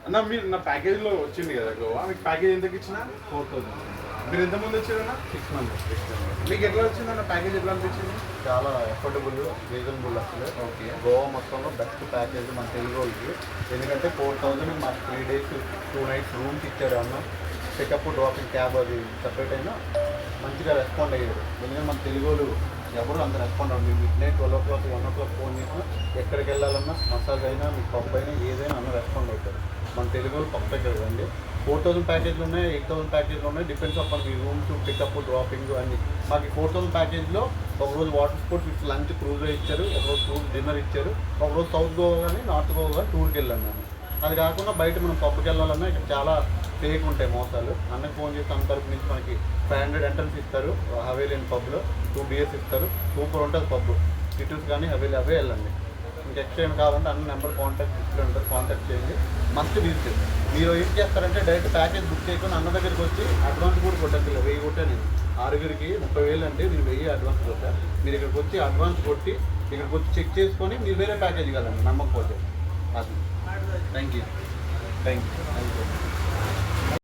అన్న మీరు నా ప్యాకేజ్లో వచ్చింది కదా గోవా, మీకు ప్యాకేజ్ ఎంతకి ఇచ్చిన? 4,000. మీరు ఎంతమంది వచ్చారన్న? 6 months. మీకు ఎట్లా వచ్చిందన్న ప్యాకేజ్, ఎట్లా అనిపించింది? చాలా ఎఫోర్డబుల్, రీజనబుల్ అసలు. ఓకే. గోవా మొత్తంలో బెస్ట్ ప్యాకేజ్ మన తెలుగు వాళ్ళకి. ఎందుకంటే 4,000 మాకు 3 days 2 nights రూమ్స్ ఇచ్చారు. అన్న పికప్ డ్రాపింగ్ క్యాబ్ అది సపరేట్ అయినా మంచిగా రెస్పాండ్ అయ్యారు. ఎందుకంటే మన తెలుగు వాళ్ళు ఎవరు అంత రెస్పాండ్ అవ్వదు. మీరు mid night 12 o'clock 1 o'clock phone చేసినా ఎక్కడికి వెళ్ళాలన్నా మసాజ్ అయినా మీకు పబ్ అయినా ఏదైనా అన్న రెస్పాండ్ అవుతారు. మన తెలుగు వాళ్ళు పర్ఫెక్ట్ కదండి. 4,000 ప్యాకేజ్లు ఉన్నాయి, 8,000 ప్యాకేజ్లు ఉన్నాయి. డిపెండ్స్ ఆన్ మీ రూమ్స్, పికప్, డ్రాపింగ్ అన్ని. మాకు 4,000 ప్యాకేజ్లో ఒకరోజు water sports with lunch cruise ఇచ్చారు, ఒకరోజు క్రూజ్ డిన్నర్ ఇచ్చారు, ఒకరోజు సౌత్ గోవా కానీ నార్త్ గోవా కానీ టూర్కి వెళ్ళాను నేను. అది కాకుండా బయట మనం పబ్కి వెళ్ళాలన్నా ఇక్కడ చాలా ఫేక్ ఉంటాయి మోసాలు. అన్నకి ఫోన్ చేసి అన్న తరపు నుంచి మనకి 500 ఎంట్రన్స్ ఇస్తారు. హవేలీ అండ్ పబ్లో 2 beers ఇస్తారు. సూపర్ ఉంటుంది పబ్. సిటీస్ కానీ హవేలీ అవే వెళ్ళండి. మీకు ఎక్స్ట్రా ఏమి కావాలంటే అన్న నెంబర్ కాంటాక్ట్ ఇస్తూ ఉంటారు, కాంటాక్ట్ చేయండి. Must visit. మీరు ఏం చేస్తారంటే డైరెక్ట్ ప్యాకేజ్ బుక్ చేయకుండా అన్న దగ్గరికి వచ్చి అడ్వాన్స్ కూడా కొట్టద్దు. 1000 కొట్టా నేను. 6గురికి 30,000 అంటే నేను 1000 అడ్వాన్స్ కొట్టా. మీరు ఇక్కడికి వచ్చి అడ్వాన్స్ కొట్టి ఇక్కడికి వచ్చి చెక్ చేసుకొని మీరు వేరే ప్యాకేజ్ కదండి నమ్మకపోతే. అది థ్యాంక్ యూ.